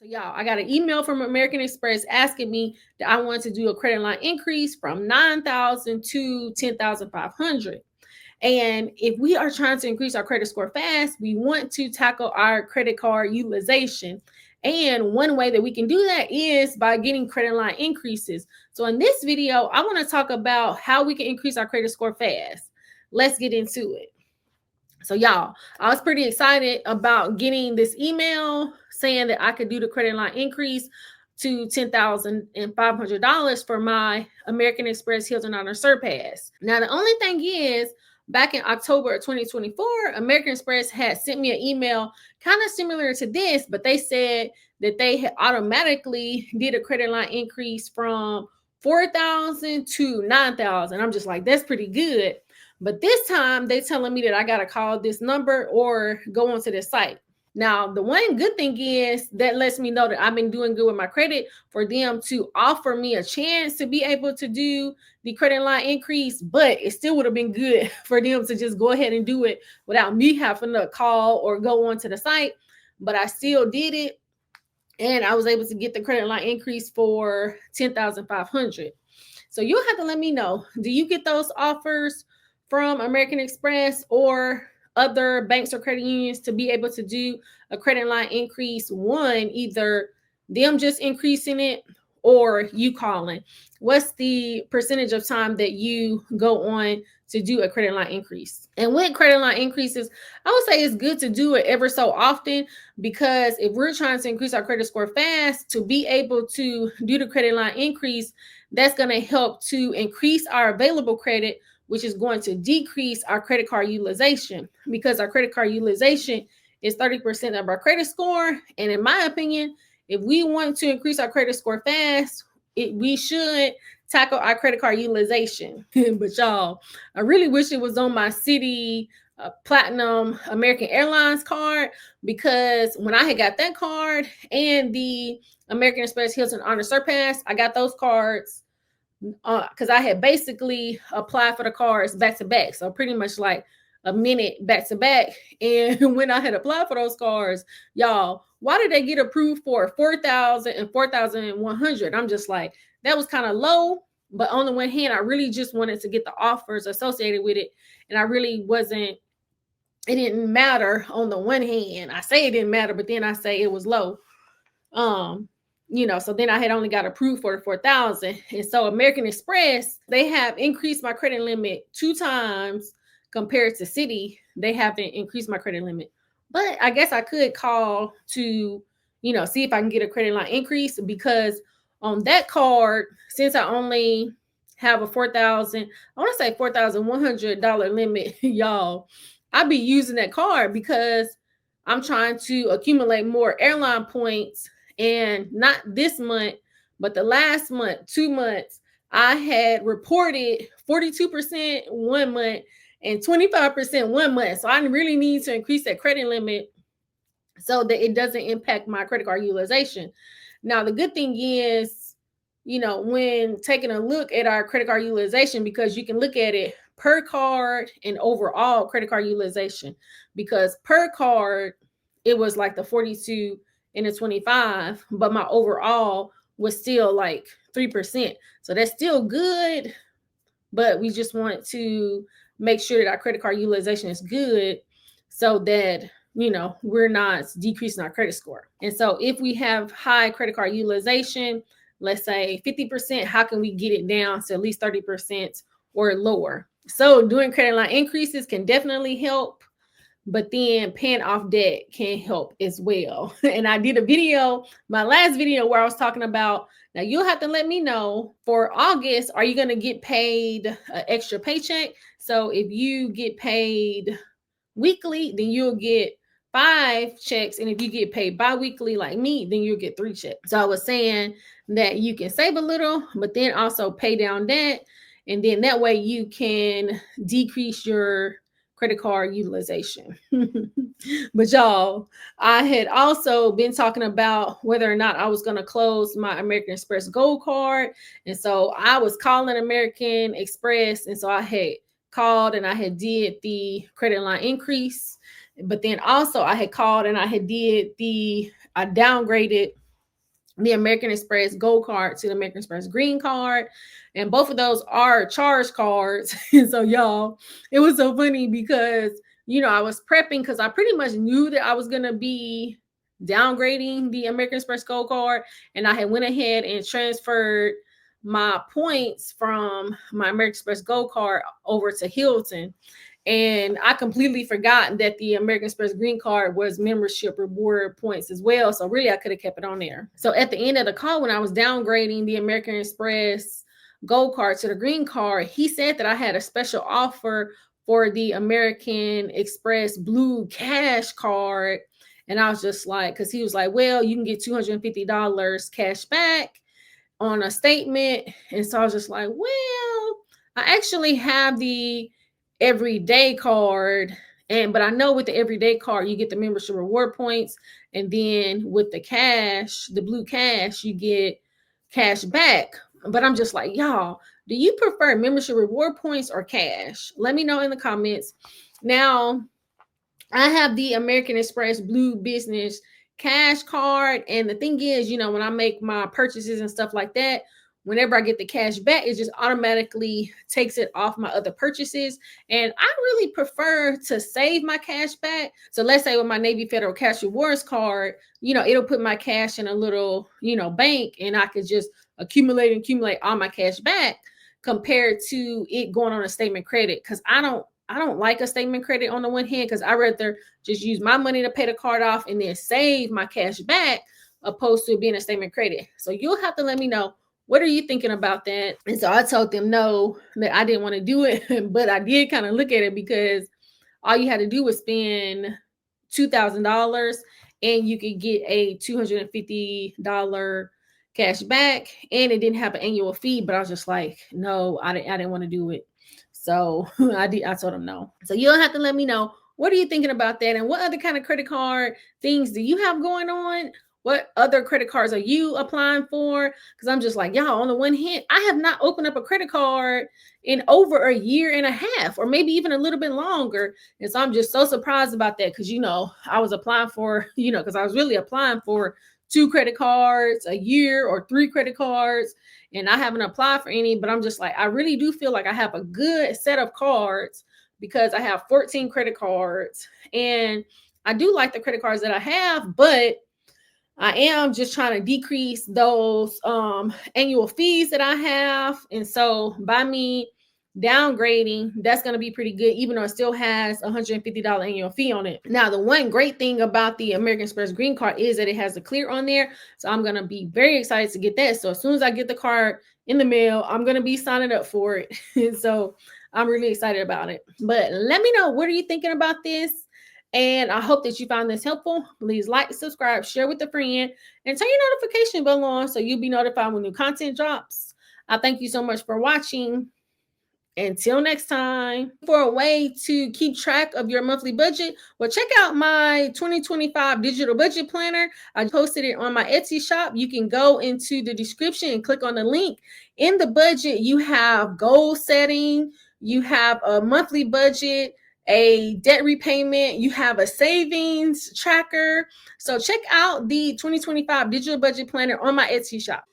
So y'all, I got an email from American Express asking me that I wanted to do a credit line increase from 9,000 to 10,500. And if we are trying to increase our credit score fast, we want to tackle our credit card utilization. And one way that we can do that is by getting credit line increases. So in this video, I want to talk about how we can increase our credit score fast. Let's get into it. So y'all, I was pretty excited about getting this email saying that I could do the credit line increase to $10,500 for my American Express Hilton Honor Surpass. Now, the only thing is, back in October of 2024, American Express had sent me an email kind of similar to this, but they said that they had automatically did a credit line increase from 4,000 to 9,000. I'm just like, that's pretty good. But this time they telling me that I got to call this number or go onto this site. Now, the one good thing is that lets me know that I've been doing good with my credit for them to offer me a chance to be able to do the credit line increase, but it still would have been good for them to just go ahead and do it without me having to call or go onto the site. But I still did it, and I was able to get the credit line increase for 10,500. So you'll have to let me know, do you get those offers from American Express or other banks or credit unions to be able to do a credit line increase? One, either them just increasing it or you calling. What's the percentage of time that you go on to do a credit line increase? And with credit line increases, I would say it's good to do it ever so often, because if we're trying to increase our credit score fast, to be able to do the credit line increase, that's going to help to increase our available credit, which is going to decrease our credit card utilization, because our credit card utilization is 30% of our credit score. And in my opinion, if we want to increase our credit score fast, we should tackle our credit card utilization. But y'all, I really wish it was on my Citi Platinum American Airlines card, because when I had got that card and the American Express Hilton Honor Surpass, I got those cards because I had basically applied for the cards back to back. So pretty much like a minute back to back. And when I had applied for those cards, y'all, why did they get approved for 4,000 and 4,100? I'm just like, that was kind of low. But on the one hand, I really just wanted to get the offers associated with it. And I really wasn't, it didn't matter on the one hand. I say it didn't matter, but then I say it was low. So then I had only got approved for the 4,000. And so American Express, they have increased my credit limit 2 times compared to Citi. They haven't increased my credit limit. But I guess I could call to, see if I can get a credit line increase, because on that card, since I only have a 4,000, I want to say $4,100 limit, y'all, I'll be using that card because I'm trying to accumulate more airline points. And not this month, but the last month, 2 months, I had reported 42% 1 month and 25% 1 month. So I really need to increase that credit limit so that it doesn't impact my credit card utilization. Now, the good thing is, when taking a look at our credit card utilization, because you can look at it per card and overall credit card utilization, because per card, it was like the 42 and the 25, but my overall was still like 3%. So that's still good, but we just want to make sure that our credit card utilization is good so that, we're not decreasing our credit score. And so if we have high credit card utilization, let's say 50%, how can we get it down to at least 30% or lower? So doing credit line increases can definitely help, but then paying off debt can help as well. And I did a video, my last video, where I was talking about, now you'll have to let me know for August, are you going to get paid an extra paycheck? So if you get paid weekly, then you'll get 5 checks. And if you get paid bi-weekly like me, then you'll get 3 checks. So I was saying that you can save a little, but then also pay down debt. And then that way you can decrease your credit card utilization. But y'all, I had also been talking about whether or not I was going to close my American Express Gold card. And so I was calling American Express. And so I had called and I had did the credit line increase. But then also I had called and I downgraded the American Express Gold card to the American Express Green card. And both of those are charge cards. And so, y'all, it was so funny because, I was prepping because I pretty much knew that I was going to be downgrading the American Express Gold card. And I had went ahead and transferred my points from my American Express Gold card over to Hilton. And I completely forgot that the American Express Green Card was membership reward points as well. So really, I could have kept it on there. So at the end of the call, when I was downgrading the American Express Gold Card to the Green Card, he said that I had a special offer for the American Express Blue Cash Card. And I was just like, because he was like, well, you can get $250 cash back on a statement. And so I was just like, well, I actually have the everyday card, but I know with the everyday card you get the membership reward points, and then with the cash, the blue cash, you get cash back. But I'm just like, y'all, do you prefer membership reward points or cash? Let me know in the comments. Now, I have the American Express Blue Business Cash Card. And the thing is, when I make my purchases and stuff like that, whenever I get the cash back, it just automatically takes it off my other purchases. And I really prefer to save my cash back. So let's say with my Navy Federal Cash Rewards card, it'll put my cash in a little, bank, and I could just accumulate all my cash back compared to it going on a statement credit. Because I don't like a statement credit on the one hand, because I rather just use my money to pay the card off and then save my cash back opposed to it being a statement credit. So you'll have to let me know, what are you thinking about that? And so I told them no, that I didn't want to do it, but I did kind of look at it because all you had to do was spend $2,000 and you could get a $250 cash back, and it didn't have an annual fee. But I was just like, no, I didn't want to do it. So I told them no. So you'll have to let me know, what are you thinking about that? And what other kind of credit card things do you have going on? What other credit cards are you applying for? Because I'm just like, y'all, on the one hand, I have not opened up a credit card in over a year and a half, or maybe even a little bit longer. And so I'm just so surprised about that, because, I was applying for, because I was really applying for 2 credit cards a year or 3 credit cards, and I haven't applied for any. But I'm just like, I really do feel like I have a good set of cards, because I have 14 credit cards, and I do like the credit cards that I have, but I am just trying to decrease those annual fees that I have. And so by me downgrading, that's going to be pretty good, even though it still has $150 annual fee on it. Now, the one great thing about the American Express Green Card is that it has a clear on there. So I'm going to be very excited to get that. So as soon as I get the card in the mail, I'm going to be signing up for it. And so I'm really excited about it. But let me know, what are you thinking about this? And I hope that you found this helpful. Please like, subscribe, share with a friend, and turn your notification bell on so you'll be notified when new content drops. I thank you so much for watching. Until next time. For a way to keep track of your monthly budget, well, check out my 2025 digital budget planner. I posted it on my Etsy shop. You can go into the description and click on the link. In the budget, you have goal setting, you have a monthly budget, a debt repayment, you have a savings tracker. So check out the 2025 digital budget planner on my Etsy shop.